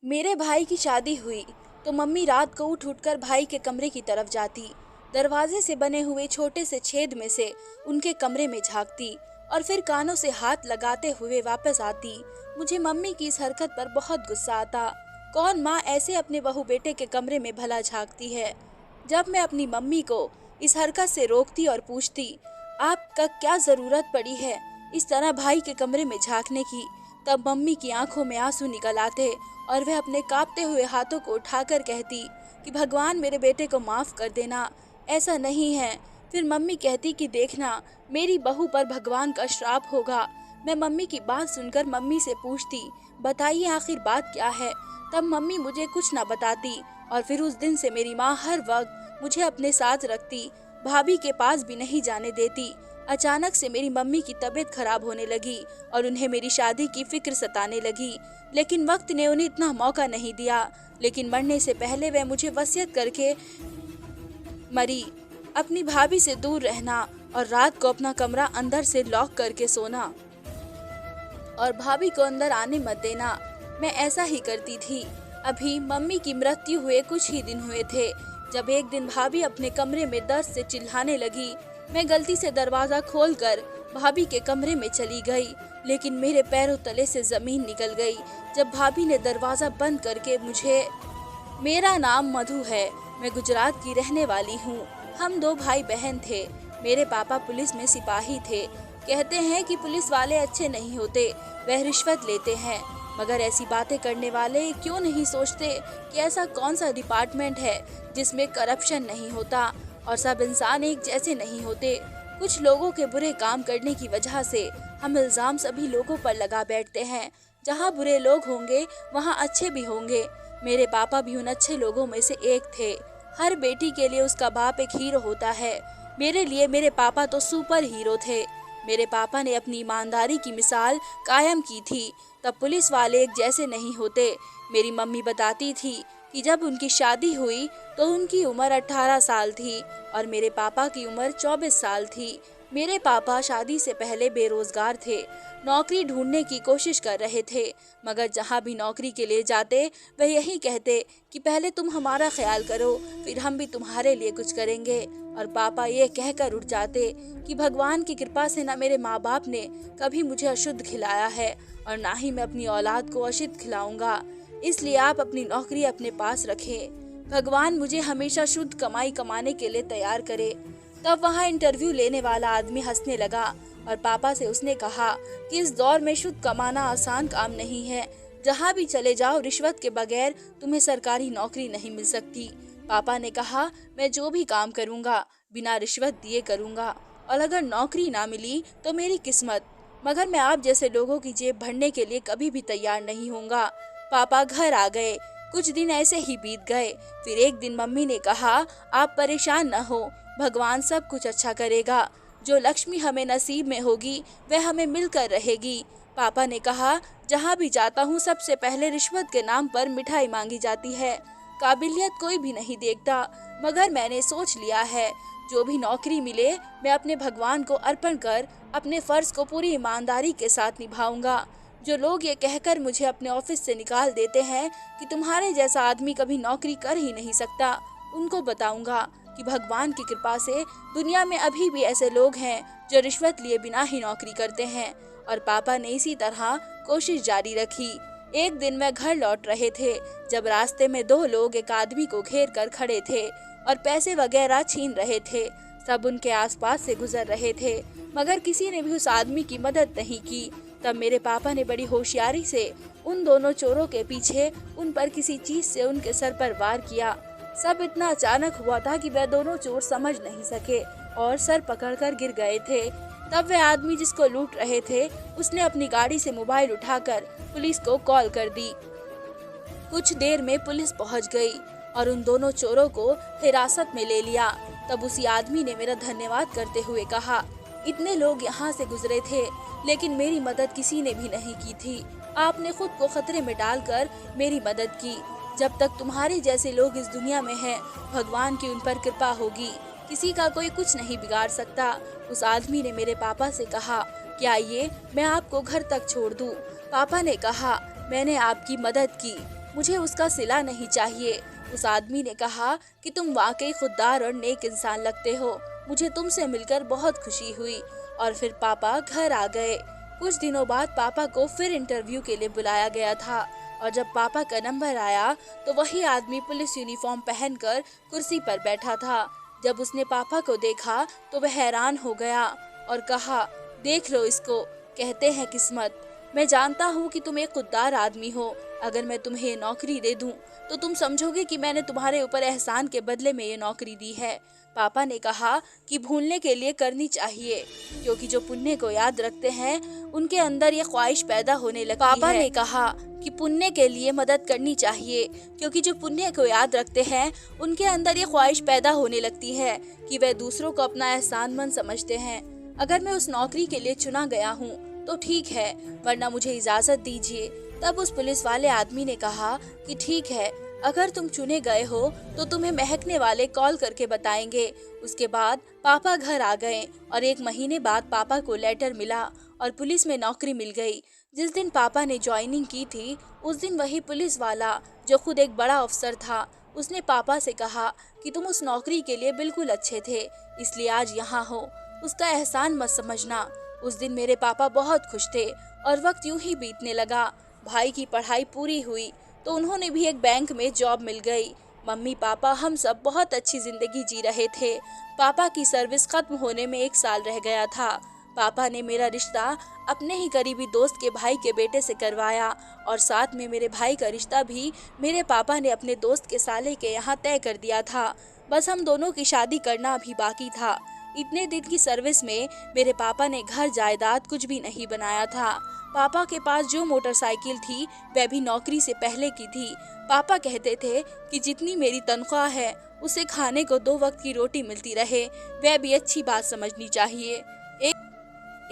मेरे भाई की शादी हुई तो मम्मी रात को उठ उठकर भाई के कमरे की तरफ जाती। दरवाजे से बने हुए छोटे से छेद में से उनके कमरे में झांकती और फिर कानों से हाथ लगाते हुए वापस आती। मुझे मम्मी की इस हरकत पर बहुत गुस्सा आता। कौन माँ ऐसे अपने बहू बेटे के कमरे में भला झांकती है। जब मैं अपनी मम्मी को इस हरकत से रोकती और पूछती, आपका क्या जरूरत पड़ी है इस तरह भाई के कमरे में झांकने की, तब मम्मी की आंखों में आंसू निकल आते और वह अपने कांपते हुए हाथों को उठाकर कहती कि भगवान मेरे बेटे को माफ कर देना, ऐसा नहीं है। फिर मम्मी कहती कि देखना, मेरी बहू पर भगवान का श्राप होगा। मैं मम्मी की बात सुनकर मम्मी से पूछती, बताइए आखिर बात क्या है। तब मम्मी मुझे कुछ ना बताती और फिर उस दिन से मेरी माँ हर वक्त मुझे अपने साथ रखती, भाभी के पास भी नहीं जाने देती। अचानक से मेरी मम्मी की तबीयत खराब होने लगी और उन्हें मेरी शादी की फिक्र सताने लगी, लेकिन वक्त ने उन्हें इतना मौका नहीं दिया। लेकिन मरने से पहले वह मुझे वसीयत करके मरी, अपनी भाभी से दूर रहना और रात को अपना कमरा अंदर से लॉक करके सोना और भाभी को अंदर आने मत देना। मैं ऐसा ही करती थी। अभी मम्मी की मृत्यु हुए कुछ ही दिन हुए थे जब एक दिन भाभी अपने कमरे में दर्द से चिल्लाने लगी। मैं गलती से दरवाजा खोलकर भाभी के कमरे में चली गई, लेकिन मेरे पैरों तले से जमीन निकल गई जब भाभी ने दरवाजा बंद करके मुझे, मेरा नाम मधु है, मैं गुजरात की रहने वाली हूँ। हम दो भाई बहन थे। मेरे पापा पुलिस में सिपाही थे। कहते हैं कि पुलिस वाले अच्छे नहीं होते, वह रिश्वत लेते हैं। मगर ऐसी बातें करने वाले क्यों नहीं सोचते कि ऐसा कौन सा डिपार्टमेंट है जिसमें करप्शन नहीं होता और सब इंसान एक जैसे नहीं होते। कुछ लोगों के बुरे काम करने की वजह से हम इल्जाम सभी लोगों पर लगा बैठते हैं। जहाँ बुरे लोग होंगे वहाँ अच्छे भी होंगे। मेरे पापा भी उन अच्छे लोगों में से एक थे। हर बेटी के लिए उसका बाप एक हीरो होता है। मेरे लिए मेरे पापा तो सुपर हीरो थे। मेरे पापा ने अपनी ईमानदारी की मिसाल कायम की थी। तब पुलिस वाले एक जैसे नहीं होते। मेरी मम्मी बताती थी कि जब उनकी शादी हुई तो उनकी उम्र 18 साल थी और मेरे पापा की उम्र 24 साल थी। मेरे पापा शादी से पहले बेरोजगार थे, नौकरी ढूंढने की कोशिश कर रहे थे। मगर जहाँ भी नौकरी के लिए जाते वह यही कहते कि पहले तुम हमारा ख्याल करो, फिर हम भी तुम्हारे लिए कुछ करेंगे। और पापा ये कहकर उठ जाते कि भगवान की कृपा से ना मेरे माँ बाप ने कभी मुझे अशुद्ध खिलाया है और ना ही मैं अपनी औलाद को अशुद्ध खिलाऊंगा, इसलिए आप अपनी नौकरी अपने पास रखें। भगवान मुझे हमेशा शुद्ध कमाई कमाने के लिए तैयार करे। तब वहाँ इंटरव्यू लेने वाला आदमी हंसने लगा और पापा से उसने कहा कि इस दौर में शुद्ध कमाना आसान काम नहीं है। जहाँ भी चले जाओ रिश्वत के बगैर तुम्हें सरकारी नौकरी नहीं मिल सकती। पापा ने कहा, मैं जो भी काम करूँगा बिना रिश्वत दिए करूँगा और अगर नौकरी ना मिली तो मेरी किस्मत, मगर मैं आप जैसे लोगों की जेब भरने के लिए कभी भी तैयार नहीं होऊंगा। पापा घर आ गए। कुछ दिन ऐसे ही बीत गए। फिर एक दिन मम्मी ने कहा, आप परेशान न हो, भगवान सब कुछ अच्छा करेगा। जो लक्ष्मी हमें नसीब में होगी वह हमें मिलकर रहेगी। पापा ने कहा, जहाँ भी जाता हूँ सबसे पहले रिश्वत के नाम पर मिठाई मांगी जाती है। काबिलियत कोई भी नहीं देखता, मगर मैंने सोच लिया है जो भी नौकरी मिले मैं अपने भगवान को अर्पण कर अपने फर्ज को पूरी ईमानदारी के साथ निभाऊंगा। जो लोग ये कहकर मुझे अपने ऑफिस से निकाल देते हैं कि तुम्हारे जैसा आदमी कभी नौकरी कर ही नहीं सकता, उनको बताऊंगा कि भगवान की कृपा से दुनिया में अभी भी ऐसे लोग हैं जो रिश्वत लिए बिना ही नौकरी करते हैं। और पापा ने इसी तरह कोशिश जारी रखी। एक दिन मैं घर लौट रहे थे जब रास्ते में दो लोग एक आदमी को घेर कर खड़े थे और पैसे वगैरह छीन रहे थे। सब उनके आसपास से गुजर रहे थे, मगर किसी ने भी उस आदमी की मदद नहीं की। तब मेरे पापा ने बड़ी होशियारी से उन दोनों चोरों के पीछे उन पर किसी चीज से उनके सर पर वार किया। सब इतना अचानक हुआ था कि वह दोनों चोर समझ नहीं सके और सर पकड़कर गिर गए थे। तब वह आदमी जिसको लूट रहे थे उसने अपनी गाड़ी से मोबाइल उठाकर पुलिस को कॉल कर दी। कुछ देर में पुलिस पहुंच गई और उन दोनों चोरों को हिरासत में ले लिया। तब उसी आदमी ने मेरा धन्यवाद करते हुए कहा, इतने लोग यहाँ से गुजरे थे लेकिन मेरी मदद किसी ने भी नहीं की थी। आपने खुद को खतरे में डालकर मेरी मदद की। जब तक तुम्हारे जैसे लोग इस दुनिया में हैं, भगवान की उन पर कृपा होगी। किसी का कोई कुछ नहीं बिगाड़ सकता। उस आदमी ने मेरे पापा से कहा, क्या आइए मैं आपको घर तक छोड़ दूं। पापा ने कहा, मैंने आपकी मदद की, मुझे उसका सिला नहीं चाहिए। उस आदमी ने कहा कि तुम वाकई खुददार और नेक इंसान लगते हो। मुझे तुमसे मिलकर बहुत खुशी हुई। और फिर पापा घर आ गए। कुछ दिनों बाद पापा को फिर इंटरव्यू के लिए बुलाया गया था और जब पापा का नंबर आया तो वही आदमी पुलिस यूनिफॉर्म पहनकर कुर्सी पर बैठा था। जब उसने पापा को देखा तो वह हैरान हो गया और कहा, देख लो इसको, कहते हैं किस्मत। मैं जानता हूँ कि तुम एक खुददार आदमी हो। अगर मैं तुम्हें ये नौकरी दे दूं तो तुम समझोगे कि मैंने तुम्हारे ऊपर एहसान के बदले में ये नौकरी दी है। पापा ने कहा कि भूलने के लिए करनी चाहिए, क्योंकि जो पुण्य को याद रखते हैं उनके अंदर ये ख्वाहिश पैदा होने लगती है। पापा ने कहा कि पुण्य के लिए मदद करनी चाहिए, क्योंकि जो पुण्य को याद रखते हैं उनके अंदर ये ख्वाहिश पैदा होने लगती है कि वह दूसरों को अपना एहसानमंद समझते हैं। अगर मैं उस नौकरी के लिए चुना गया हूँ तो ठीक है, वरना मुझे इजाजत दीजिए। तब उस पुलिस वाले आदमी ने कहा कि ठीक है, अगर तुम चुने गए हो तो तुम्हें महकने वाले कॉल करके बताएंगे। उसके बाद पापा घर आ गए और 1 महीने बाद पापा को लेटर मिला और पुलिस में नौकरी मिल गई। जिस दिन पापा ने ज्वाइनिंग की थी उस दिन वही पुलिस वाला, जो खुद एक बड़ा अफसर था, उसने पापा से कहा कि तुम उस नौकरी के लिए बिल्कुल अच्छे थे, इसलिए आज यहाँ हो। उसका एहसान मत समझना। उस दिन मेरे पापा बहुत खुश थे और वक्त यूं ही बीतने लगा। भाई की पढ़ाई पूरी हुई तो उन्होंने भी एक बैंक में जॉब मिल गई। मम्मी पापा हम सब बहुत अच्छी जिंदगी जी रहे थे। पापा की सर्विस खत्म होने में 1 साल रह गया था। पापा ने मेरा रिश्ता अपने ही करीबी दोस्त के भाई के बेटे से करवाया और साथ में मेरे भाई का रिश्ता भी मेरे पापा ने अपने दोस्त के साले के यहाँ तय कर दिया था। बस हम दोनों की शादी करना अभी बाकी था। इतने दिन की सर्विस में मेरे पापा ने घर जायदाद कुछ भी नहीं बनाया था। पापा के पास जो मोटरसाइकिल थी वह भी नौकरी से पहले की थी। पापा कहते थे कि जितनी मेरी तनख्वाह है उसे खाने को 2 वक्त की रोटी मिलती रहे, वह भी अच्छी बात समझनी चाहिए।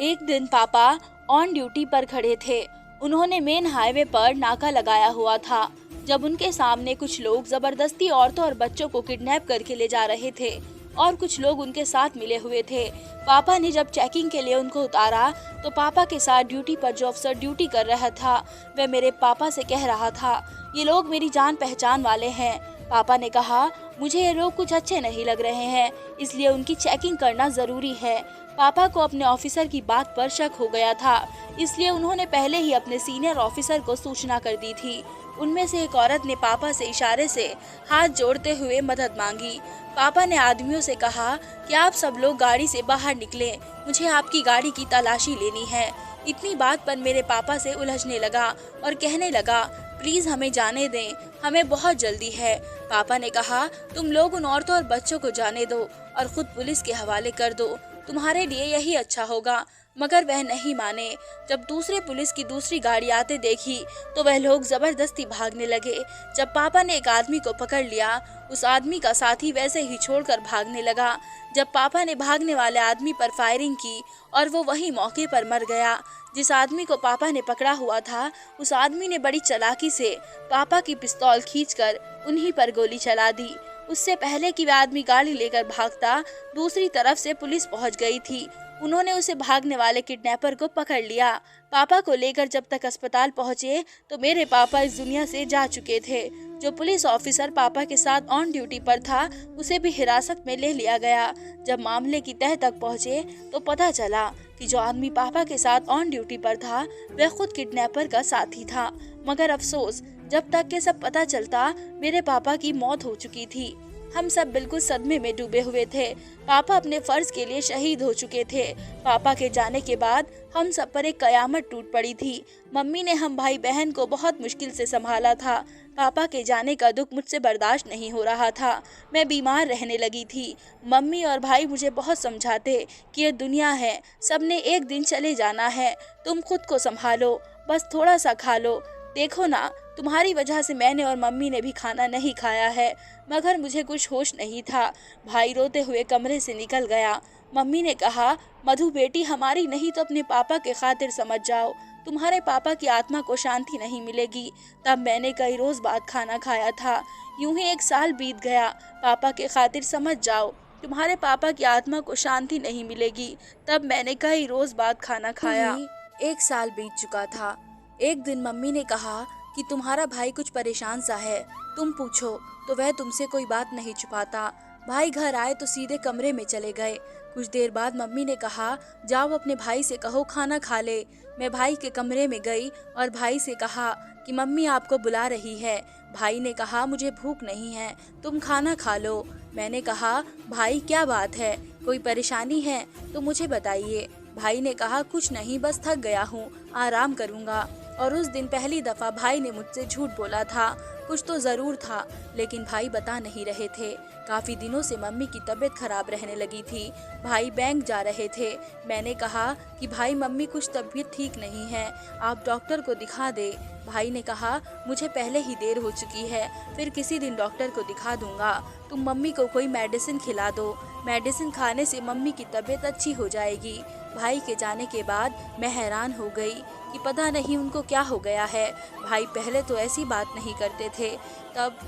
एक दिन पापा ऑन ड्यूटी पर खड़े थे। उन्होंने मेन हाईवे पर नाका लगाया हुआ था जब उनके सामने कुछ लोग जबरदस्ती औरतों और बच्चों को किडनैप करके ले जा रहे थे और कुछ लोग उनके साथ मिले हुए थे। पापा ने जब चेकिंग के लिए उनको उतारा तो पापा के साथ ड्यूटी पर जो अफसर ड्यूटी कर रहा था वह मेरे पापा से कह रहा था, ये लोग मेरी जान पहचान वाले हैं। पापा ने कहा, मुझे ये लोग कुछ अच्छे नहीं लग रहे हैं, इसलिए उनकी चेकिंग करना जरूरी है। पापा को अपने ऑफिसर की बात पर शक हो गया था, इसलिए उन्होंने पहले ही अपने सीनियर ऑफिसर को सूचना कर दी थी। उनमें से एक औरत ने पापा से इशारे से हाथ जोड़ते हुए मदद मांगी। पापा ने आदमियों से कहा कि आप सब लोग गाड़ी से बाहर निकलें, मुझे आपकी गाड़ी की तलाशी लेनी है। इतनी बात पर मेरे पापा से उलझने लगा और कहने लगा, प्लीज हमें जाने दें, हमें बहुत जल्दी है। पापा ने कहा, तुम लोग उन औरतों और बच्चों को जाने दो और खुद पुलिस के हवाले कर दो, तुम्हारे लिए यही अच्छा होगा। मगर वह नहीं माने। जब दूसरे पुलिस की दूसरी गाड़ी आते देखी तो वह लोग जबरदस्ती भागने लगे। जब पापा ने एक आदमी को पकड़ लिया, उस आदमी का साथी वैसे ही छोड़कर भागने लगा। जब पापा ने भागने वाले आदमी पर फायरिंग की और वो वही मौके पर मर गया। जिस आदमी को पापा ने पकड़ा हुआ था उस आदमी ने बड़ी चालाकी से पापा की पिस्तौल खींचकर उन्हीं पर गोली चला दी। उससे पहले कि वह आदमी गाड़ी लेकर भागता, दूसरी तरफ से पुलिस पहुंच गई थी। उन्होंने उसे भागने वाले किडनैपर को पकड़ लिया। पापा को लेकर जब तक अस्पताल पहुंचे तो मेरे पापा इस दुनिया से जा चुके थे। जो पुलिस ऑफिसर पापा के साथ ऑन ड्यूटी पर था उसे भी हिरासत में ले लिया गया। जब मामले की तह तक पहुंचे तो पता चला कि जो आदमी पापा के साथ ऑन ड्यूटी पर था वह खुद किडनैपर का साथी था। मगर अफसोस, जब तक के सब पता चलता मेरे पापा की मौत हो चुकी थी। हम सब बिल्कुल सदमे में डूबे हुए थे। पापा अपने फर्ज के लिए शहीद हो चुके थे। पापा के जाने के बाद हम सब पर एक कयामत टूट पड़ी थी। मम्मी ने हम भाई बहन को बहुत मुश्किल से संभाला था। पापा के जाने का दुख मुझसे बर्दाश्त नहीं हो रहा था। मैं बीमार रहने लगी थी। मम्मी और भाई मुझे बहुत समझाते कि ये दुनिया है, सबने एक दिन चले जाना है, तुम खुद को संभालो, बस थोड़ा सा खा लो। देखो ना, तुम्हारी वजह से मैंने और मम्मी ने भी खाना नहीं खाया है। मगर मुझे कुछ होश नहीं था। भाई रोते हुए कमरे से निकल गया। मम्मी ने कहा, मधु बेटी, हमारी नहीं तो अपने पापा के खातिर समझ जाओ, तुम्हारे पापा की आत्मा को शांति नहीं मिलेगी। तब मैंने कई रोज बाद खाना खाया था। यूं ही 1 साल बीत गया। पापा के खातिर समझ जाओ, तुम्हारे पापा की आत्मा को शांति नहीं मिलेगी। तब मैंने कई रोज बाद खाना खाया। 1 साल बीत चुका था। एक दिन मम्मी ने कहा कि तुम्हारा भाई कुछ परेशान सा है, तुम पूछो तो वह तुमसे कोई बात नहीं छुपाता। भाई घर आए तो सीधे कमरे में चले गए। कुछ देर बाद मम्मी ने कहा, जाओ अपने भाई से कहो खाना खा ले। मैं भाई के कमरे में गई और भाई से कहा कि मम्मी आपको बुला रही है। भाई ने कहा, मुझे भूख नहीं है, तुम खाना खा लो। मैंने कहा, भाई क्या बात है, कोई परेशानी है तो मुझे बताइए। भाई ने कहा, कुछ नहीं, बस थक गया हूँ, आराम करूँगा। और उस दिन पहली दफ़ा भाई ने मुझसे झूठ बोला था। कुछ तो ज़रूर था, लेकिन भाई बता नहीं रहे थे। काफ़ी दिनों से मम्मी की तबीयत खराब रहने लगी थी। भाई बैंक जा रहे थे। मैंने कहा कि भाई मम्मी कुछ तबीयत ठीक नहीं है, आप डॉक्टर को दिखा दे। भाई ने कहा, मुझे पहले ही देर हो चुकी है, फिर किसी दिन डॉक्टर को दिखा दूंगा। तुम मम्मी को कोई मेडिसिन खिला दो, मेडिसिन खाने से मम्मी की तबीयत अच्छी हो जाएगी। भाई के जाने के बाद मैं हैरान हो गई कि पता नहीं उनको क्या हो गया है। भाई पहले तो ऐसी बात नहीं करते थे, तब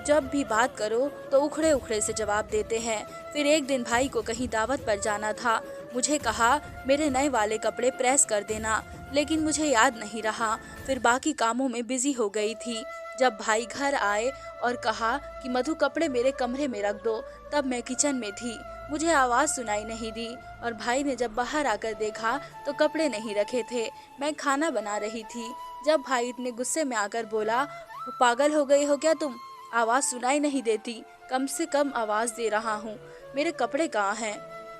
जब भी बात करो तो उखड़े उखड़े से जवाब देते हैं। फिर एक दिन भाई को कहीं दावत पर जाना था। मुझे कहा, मेरे नए वाले कपड़े प्रेस कर देना, लेकिन मुझे याद नहीं रहा। फिर बाकी कामों में बिजी हो गई थी। जब भाई घर आए और कहा कि मधु कपड़े मेरे कमरे में रख दो, तब मैं किचन में थी। मुझे आवाज़ सुनाई नहीं दी और भाई ने जब बाहर आकर देखा तो कपड़े नहीं रखे थे। मैं खाना बना रही थी। जब भाई इतने गुस्से में आकर बोला, पागल हो गई हो क्या तुम, आवाज़ सुनाई नहीं देती, कम से कम आवाज़ दे रहा हूँ, मेरे कपड़े कहाँ हैं।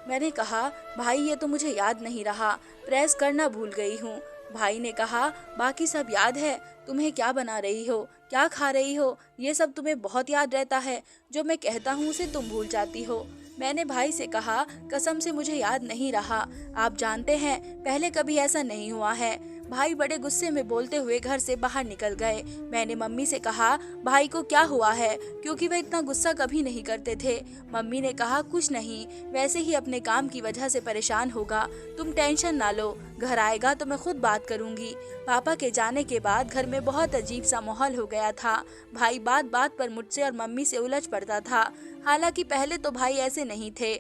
मैंने कहा, भाई ये तो मुझे याद नहीं रहा, प्रेस करना भूल गई हूँ। भाई ने कहा, बाकी सब याद है, तुम्हें क्या बना रही हो, क्या खा रही हो, ये सब तुम्हें बहुत याद रहता है, जो मैं कहता हूँ उसे तुम भूल जाती हो। मैंने भाई से कहा, कसम से मुझे याद नहीं रहा, आप जानते हैं पहले कभी ऐसा नहीं हुआ है। भाई बड़े गुस्से में बोलते हुए घर से बाहर निकल गए। मैंने मम्मी से कहा, भाई को क्या हुआ है, क्योंकि वे इतना गुस्सा कभी नहीं करते थे। मम्मी ने कहा, कुछ नहीं, वैसे ही अपने काम की वजह से परेशान होगा, तुम टेंशन ना लो, घर आएगा तो मैं खुद बात करूंगी। पापा के जाने के बाद घर में बहुत अजीब सा माहौल हो गया था। भाई बात बात पर मुझसे और मम्मी से उलझ पड़ता था। हालांकि पहले तो भाई ऐसे नहीं थे।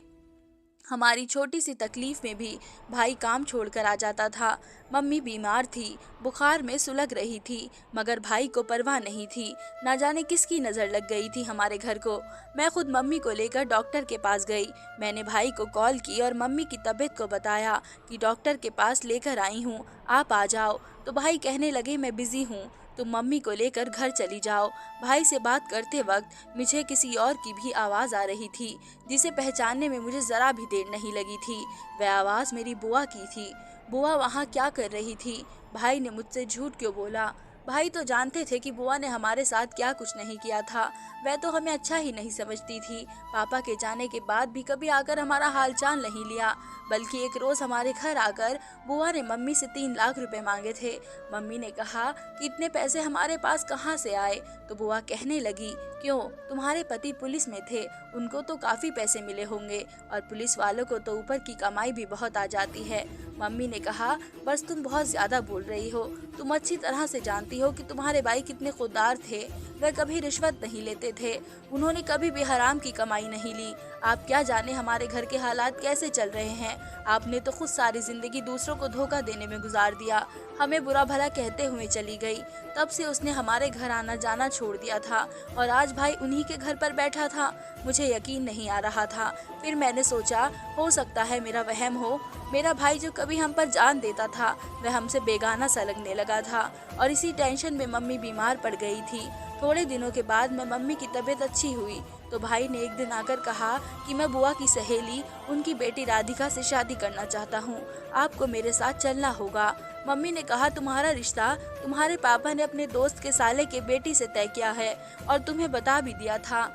हमारी छोटी सी तकलीफ में भी भाई काम छोड़कर आ जाता था। मम्मी बीमार थी, बुखार में सुलग रही थी, मगर भाई को परवाह नहीं थी। ना जाने किसकी नज़र लग गई थी हमारे घर को। मैं खुद मम्मी को लेकर डॉक्टर के पास गई। मैंने भाई को कॉल की और मम्मी की तबीयत को बताया कि डॉक्टर के पास लेकर आई हूँ, आप आ जाओ। तो भाई कहने लगे, मैं बिज़ी हूँ, तुम मम्मी को लेकर घर चली जाओ। भाई से बात करते वक्त मुझे किसी और की भी आवाज़ आ रही थी, जिसे पहचानने में मुझे ज़रा भी देर नहीं लगी थी। वह आवाज़ मेरी बुआ की थी। बुआ वहाँ क्या कर रही थी? भाई ने मुझसे झूठ क्यों बोला? भाई तो जानते थे कि बुआ ने हमारे साथ क्या कुछ नहीं किया था। वह तो हमें अच्छा ही नहीं समझती थी। पापा के जाने के बाद भी कभी आकर हमारा हालचाल नहीं लिया, बल्कि एक रोज़ हमारे घर आकर बुआ ने मम्मी से 3 लाख रुपए मांगे थे। मम्मी ने कहा कि इतने पैसे हमारे पास कहाँ से आए? तो बुआ कहने लगी, क्यों, तुम्हारे पति पुलिस में थे, उनको तो काफ़ी पैसे मिले होंगे, और पुलिस वालों को तो ऊपर की कमाई भी बहुत आ जाती है। मम्मी ने कहा, बस तुम बहुत ज़्यादा बोल रही हो, तुम अच्छी तरह से जानती हो कि तुम्हारे भाई कितने खुददार थे। वह कभी रिश्वत नहीं लेते थे, उन्होंने कभी भी हराम की कमाई नहीं ली। आप क्या जाने हमारे घर के हालात कैसे चल रहे हैं। आपने तो खुद सारी ज़िंदगी दूसरों को धोखा देने में गुजार दिया, हमें बुरा भला कहते हुए चली गई। तब से उसने हमारे घर आना जाना छोड़ दिया था, और आज भाई उन्हीं के घर पर बैठा था। मुझे यकीन नहीं आ रहा था। फिर मैंने सोचा, हो सकता है मेरा वहम हो। मेरा भाई जो कभी हम पर जान देता था, वह हमसे बेगाना सा लगने लगा था, और इसी टेंशन में मम्मी बीमार पड़ गई थी। थोड़े दिनों के बाद में मम्मी की तबीयत अच्छी हुई तो भाई ने एक दिन आकर कहा कि मैं बुआ की सहेली, उनकी बेटी राधिका से शादी करना चाहता हूँ, आपको मेरे साथ चलना होगा। मम्मी ने कहा, तुम्हारा रिश्ता तुम्हारे पापा ने अपने दोस्त के साले के बेटी से तय किया है, और तुम्हें बता भी दिया था।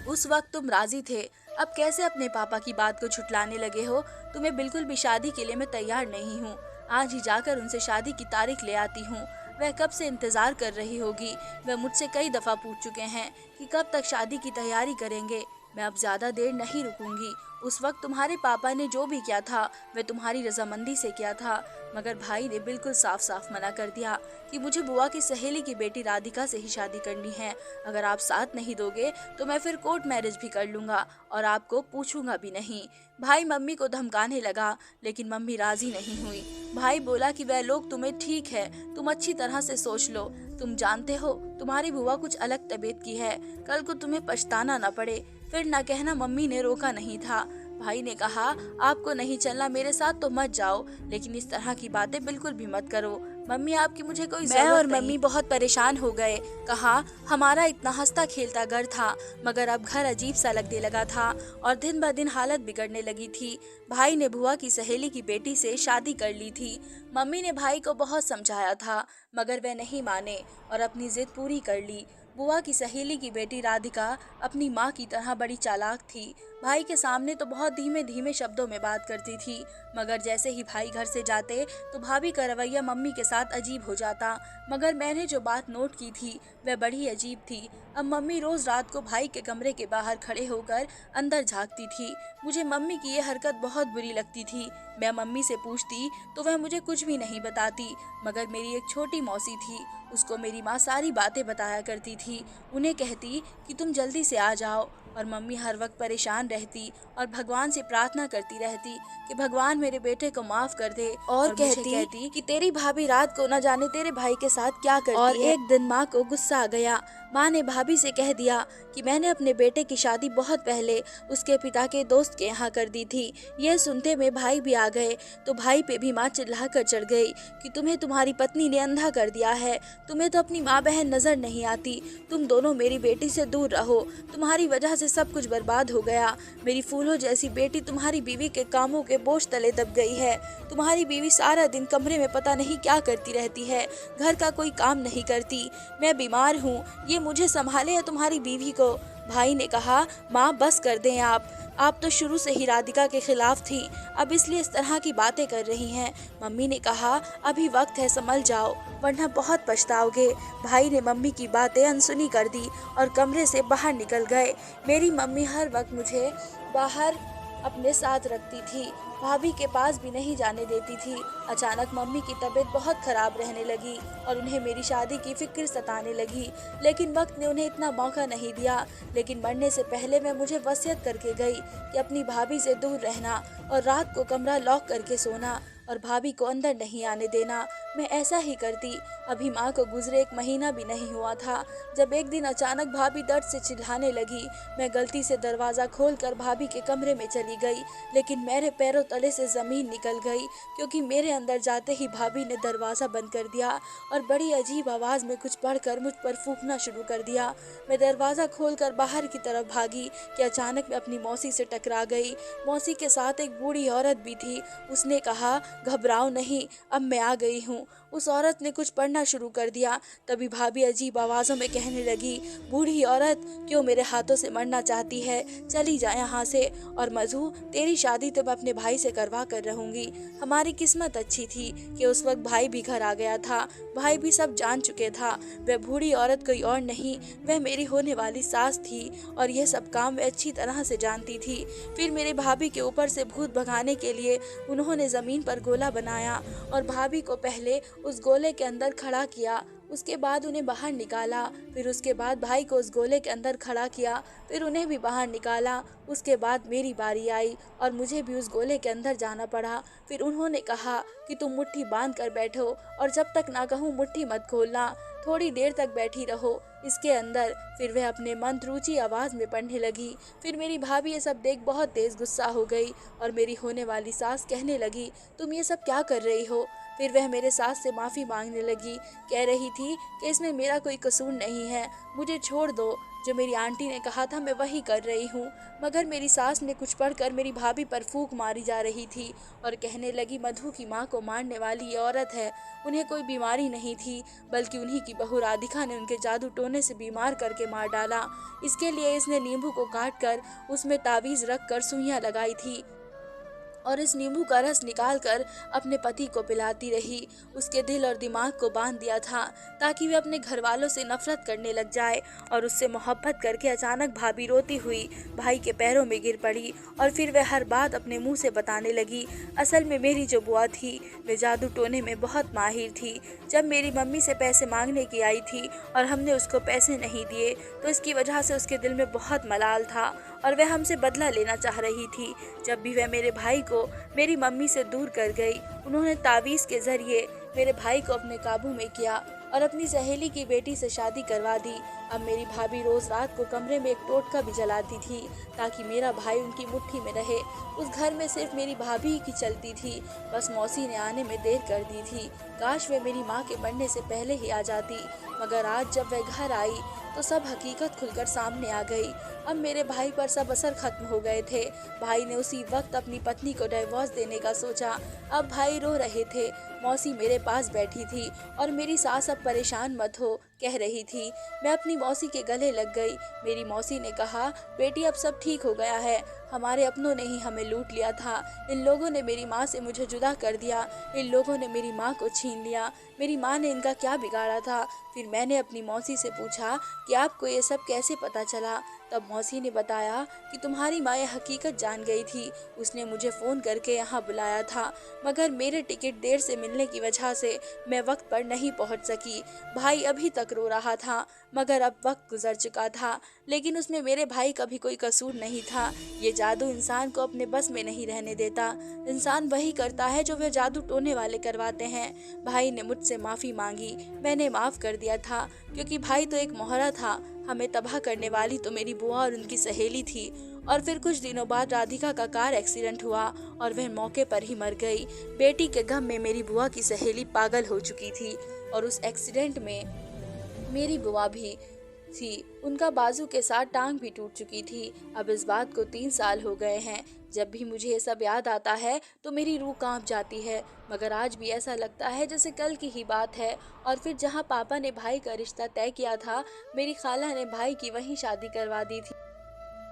उस वक्त तुम राजी थे, अब कैसे अपने पापा की बात को झुठलाने लगे हो? तुम्हें बिल्कुल भी शादी के लिए मैं तैयार नहीं हूँ। आज ही जाकर उनसे शादी की तारीख ले आती हूँ। वह कब से इंतज़ार कर रही होगी। वह मुझसे कई दफ़ा पूछ चुके हैं कि कब तक शादी की तैयारी करेंगे। मैं अब ज़्यादा देर नहीं रुकूंगी, उस वक्त तुम्हारे पापा ने जो भी किया था वह तुम्हारी रजामंदी से किया था। मगर भाई ने बिल्कुल साफ साफ मना कर दिया कि मुझे बुआ की सहेली की बेटी राधिका से ही शादी करनी है। अगर आप साथ नहीं दोगे तो मैं फिर कोर्ट मैरिज भी कर लूंगा और आपको पूछूंगा भी नहीं। भाई मम्मी को धमकाने लगा, लेकिन मम्मी राजी नहीं हुई। भाई बोला कि वह लोग तुम्हें ठीक है, तुम अच्छी तरह से सोच लो। तुम जानते हो तुम्हारी बुआ कुछ अलग तबीयत की है, कल को तुम्हें पछताना न पड़े। फिर न कहना मम्मी ने रोका नहीं था। भाई ने कहा, आपको नहीं चलना मेरे साथ तो मत जाओ, लेकिन इस तरह की बातें बिल्कुल भी मत करो। मम्मी आपकी मुझे कोई जरूरत नहीं। मैं और मम्मी बहुत परेशान हो गए। कहा, हमारा इतना हंसता खेलता घर था, मगर अब घर अजीब सा लगने लगा था और दिन ब दिन हालत बिगड़ने लगी थी। भाई ने बुआ की सहेली की बेटी से शादी कर ली थी। मम्मी ने भाई को बहुत समझाया था, मगर वह नहीं माने और अपनी जिद पूरी कर ली। बुआ की सहेली की बेटी राधिका अपनी माँ की तरह बड़ी चालाक थी। भाई के सामने तो बहुत धीमे धीमे शब्दों में बात करती थी, मगर जैसे ही भाई घर से जाते तो भाभी का रवैया मम्मी के साथ अजीब हो जाता। मगर मैंने जो बात नोट की थी वह बड़ी अजीब थी। अब मम्मी रोज रात को भाई के कमरे के बाहर खड़े होकर अंदर झांकती थी। मुझे मम्मी की यह हरकत बहुत बुरी लगती थी। मैं मम्मी से पूछती तो वह मुझे कुछ भी नहीं बताती, मगर मेरी एक छोटी मौसी थी, उसको मेरी माँ सारी बातें बताया करती थी। उन्हें कहती कि तुम जल्दी से आ जाओ, और मम्मी हर वक्त परेशान रहती और भगवान से प्रार्थना करती रहती कि भगवान मेरे बेटे को माफ कर दे। और कहती कि तेरी भाभी रात को न जाने तेरे भाई के साथ क्या करती और है। एक दिन माँ को गुस्सा आ गया। माँ ने भाभी से कह दिया कि मैंने अपने बेटे की शादी बहुत पहले उसके पिता के दोस्त के यहाँ कर दी थी। यह सुनते में भाई भी आ गए तो भाई पे भी माँ चिल्ला कर चढ़ गई कि तुम्हें तुम्हारी पत्नी ने अंधा कर दिया है, तुम्हें तो अपनी माँ बहन नजर नहीं आती, तुम दोनों मेरी बेटी से दूर रहो, तुम्हारी वजह से सब कुछ बर्बाद हो गया। मेरी फूलों जैसी बेटी तुम्हारी बीवी के कामों के बोझ तले दब गई है। तुम्हारी बीवी सारा दिन कमरे में पता नहीं क्या करती रहती है, घर का कोई काम नहीं करती। मैं बीमार हूँ, ये मुझे संभाले या तुम्हारी बीवी को। भाई ने कहा, माँ बस कर दें आप तो शुरू से ही राधिका के खिलाफ थी, अब इसलिए इस तरह की बातें कर रही हैं। मम्मी ने कहा, अभी वक्त है, संभल जाओ वरना बहुत पछताओगे। भाई ने मम्मी की बातें अनसुनी कर दी और कमरे से बाहर निकल गए। मेरी मम्मी हर वक्त मुझे बाहर अपने साथ रखती थी, भाभी के पास भी नहीं जाने देती थी। अचानक मम्मी की तबीयत बहुत खराब रहने लगी और उन्हें मेरी शादी की फिक्र सताने लगी, लेकिन वक्त ने उन्हें इतना मौका नहीं दिया। लेकिन मरने से पहले मैं मुझे वसीयत करके गई कि अपनी भाभी से दूर रहना और रात को कमरा लॉक करके सोना और भाभी को अंदर नहीं आने देना। मैं ऐसा ही करती। अभी माँ को गुजरे 1 महीना भी नहीं हुआ था जब एक दिन अचानक भाभी दर्द से चिल्लाने लगी। मैं गलती से दरवाज़ा खोलकर भाभी के कमरे में चली गई, लेकिन मेरे पैरों तले से ज़मीन निकल गई, क्योंकि मेरे अंदर जाते ही भाभी ने दरवाज़ा बंद कर दिया और बड़ी अजीब आवाज़ में कुछ पढ़कर मुझ पर फूंकना शुरू कर दिया। मैं दरवाज़ा खोलकर बाहर की तरफ भागी कि अचानक मैं अपनी मौसी से टकरा गई। मौसी के साथ एक बूढ़ी औरत भी थी। उसने कहा, घबराओ नहीं, अब मैं आ गई हूँ। उस औरत ने कुछ पढ़ना शुरू कर दिया। तभी भाभी अजीब आवाज़ों में कहने लगी, बूढ़ी औरत क्यों मेरे हाथों से मरना चाहती है, चली जा यहाँ से। और मधु, तेरी शादी तो मैं अपने भाई से करवा कर रहूँगी। हमारी किस्मत अच्छी थी कि उस वक्त भाई भी घर आ गया था। भाई भी सब जान चुके था। वह बूढ़ी औरत कोई और नहीं, वह मेरी होने वाली सास थी और यह सब काम वह अच्छी तरह से जानती थी। फिर मेरे भाभी के ऊपर से भूत भगाने के लिए उन्होंने ज़मीन पर गोला बनाया और भाभी को पहले उस गोले के अंदर खड़ा किया, उसके बाद उन्हें बाहर निकाला। फिर उसके बाद भाई को उस गोले के अंदर खड़ा किया, फिर उन्हें भी बाहर निकाला। उसके बाद मेरी बारी आई और मुझे भी उस गोले के अंदर जाना पड़ा। फिर उन्होंने कहा कि तुम मुट्ठी बांध कर बैठो और जब तक ना कहूँ मुट्ठी मत खोलना, थोड़ी देर तक बैठी रहो इसके अंदर। फिर वह अपने मंत्र ऊंची आवाज़ में पढ़ने लगी। फिर मेरी भाभी ये सब देख बहुत तेज़ गुस्सा हो गई और मेरी होने वाली सास कहने लगी, तुम ये सब क्या कर रही हो। फिर वह मेरे सास से माफ़ी मांगने लगी, कह रही थी कि इसमें मेरा कोई कसूर नहीं है, मुझे छोड़ दो, जो मेरी आंटी ने कहा था मैं वही कर रही हूँ। मगर मेरी सास ने कुछ पढ़कर मेरी भाभी पर फूंक मारी जा रही थी और कहने लगी, मधु की माँ को मारने वाली ये औरत है, उन्हें कोई बीमारी नहीं थी, बल्कि उन्हीं की बहू राधिका ने उनके जादू टोने से बीमार करके मार डाला। इसके लिए इसने नींबू को काट कर उसमें तावीज़ रख कर सुइयाँ लगाई थी और इस नींबू का रस निकाल कर अपने पति को पिलाती रही। उसके दिल और दिमाग को बांध दिया था ताकि वे अपने घर वालों से नफरत करने लग जाए। और उससे मोहब्बत करके अचानक भाभी रोती हुई भाई के पैरों में गिर पड़ी और फिर वह हर बात अपने मुंह से बताने लगी। असल में मेरी जो बुआ थी वे जादू टोने में बहुत माहिर थी। जब मेरी मम्मी से पैसे मांगने की आई थी और हमने उसको पैसे नहीं दिए तो इसकी वजह से उसके दिल में बहुत मलाल था और वह हमसे बदला लेना चाह रही थी। जब भी वह मेरे भाई को मेरी मम्मी से दूर कर गई, उन्होंने तावीज़ के जरिए मेरे भाई को अपने काबू में किया और अपनी सहेली की बेटी से शादी करवा दी। अब मेरी भाभी रोज रात को कमरे में एक टोटका भी जलाती थी ताकि मेरा भाई उनकी मुट्ठी में रहे। उस घर में सिर्फ मेरी भाभी ही की चलती थी। बस मौसी ने आने में देर कर दी थी। काश वे मेरी माँ के मरने से पहले ही आ जाती, मगर आज जब वह घर आई तो सब हकीकत खुलकर सामने आ गई। अब मेरे भाई पर सब असर खत्म हो गए थे। भाई ने उसी वक्त अपनी पत्नी को डिवोर्स देने का सोचा। अब भाई रो रहे थे। मौसी मेरे पास बैठी थी और मेरी सास अब परेशान मत हो कह रही थी। मैं अपनी मौसी के गले लग गई। मेरी मौसी ने कहा, बेटी अब सब ठीक हो गया है। हमारे अपनों ने ही हमें लूट लिया था। इन लोगों ने मेरी माँ से मुझे जुदा कर दिया। इन लोगों ने मेरी माँ को छीन लिया। मेरी माँ ने इनका क्या बिगाड़ा था? फिर मैंने अपनी मौसी से पूछा कि आपको ये सब कैसे पता चला? तब मौसी ने बताया कि तुम्हारी माँ ये हकीकत जान गई थी। उसने मुझे फ़ोन करके यहाँ बुलाया था, मगर मेरे टिकट देर से मिलने की वजह से मैं वक्त पर नहीं पहुँच सकी। भाई अभी तक रो रहा था, मगर अब वक्त गुजर चुका था। लेकिन उसमें मेरे भाई का भी कोई कसूर नहीं था। ये जादू इंसान को अपने बस में नहीं रहने देता। इंसान वही करता है जो वह जादू टोने वाले करवाते हैं। भाई ने मुझसे माफ़ी मांगी। मैंने माफ़ कर दिया था क्योंकि भाई तो एक मोहरा था। हमें तबाह करने वाली तो मेरी बुआ और उनकी सहेली थी। और फिर कुछ दिनों बाद राधिका का कार एक्सीडेंट हुआ और वह मौके पर ही मर गई। बेटी के गम में मेरी बुआ की सहेली पागल हो चुकी थी और उस एक्सीडेंट में मेरी बुआ भी थी। उनका बाजू के साथ टांग भी टूट चुकी थी। अब इस बात को 3 साल हो गए हैं। जब भी मुझे ये सब याद आता है तो मेरी रूह कांप जाती है, मगर आज भी ऐसा लगता है जैसे कल की ही बात है। और फिर जहाँ पापा ने भाई का रिश्ता तय किया था, मेरी खाला ने भाई की वहीं शादी करवा दी थी।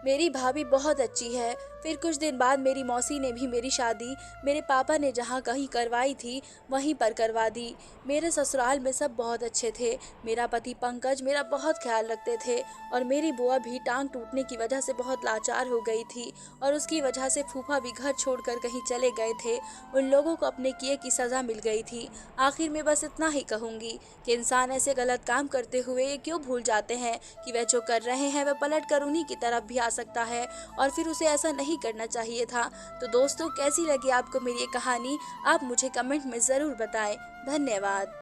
मेरी भाभी बहुत अच्छी है। फिर कुछ दिन बाद मेरी मौसी ने भी मेरी शादी मेरे पापा ने जहाँ कहीं करवाई थी वहीं पर करवा दी। मेरे ससुराल में सब बहुत अच्छे थे। मेरा पति पंकज मेरा बहुत ख्याल रखते थे और मेरी बुआ भी टांग टूटने की वजह से बहुत लाचार हो गई थी और उसकी वजह से फूफा भी घर छोड़कर कहीं चले गए थे। उन लोगों को अपने किए की सज़ा मिल गई थी। आखिर में बस इतना ही कहूँगी कि इंसान ऐसे गलत काम करते हुए ये क्यों भूल जाते हैं कि वह जो कर रहे हैं वह पलट कर उन्हीं की तरफ भी आ सकता है और फिर उसे ऐसा नहीं करना चाहिए था। तो दोस्तों, कैसी लगी आपको मेरी ये कहानी? आप मुझे कमेंट में ज़रूर बताएं। धन्यवाद।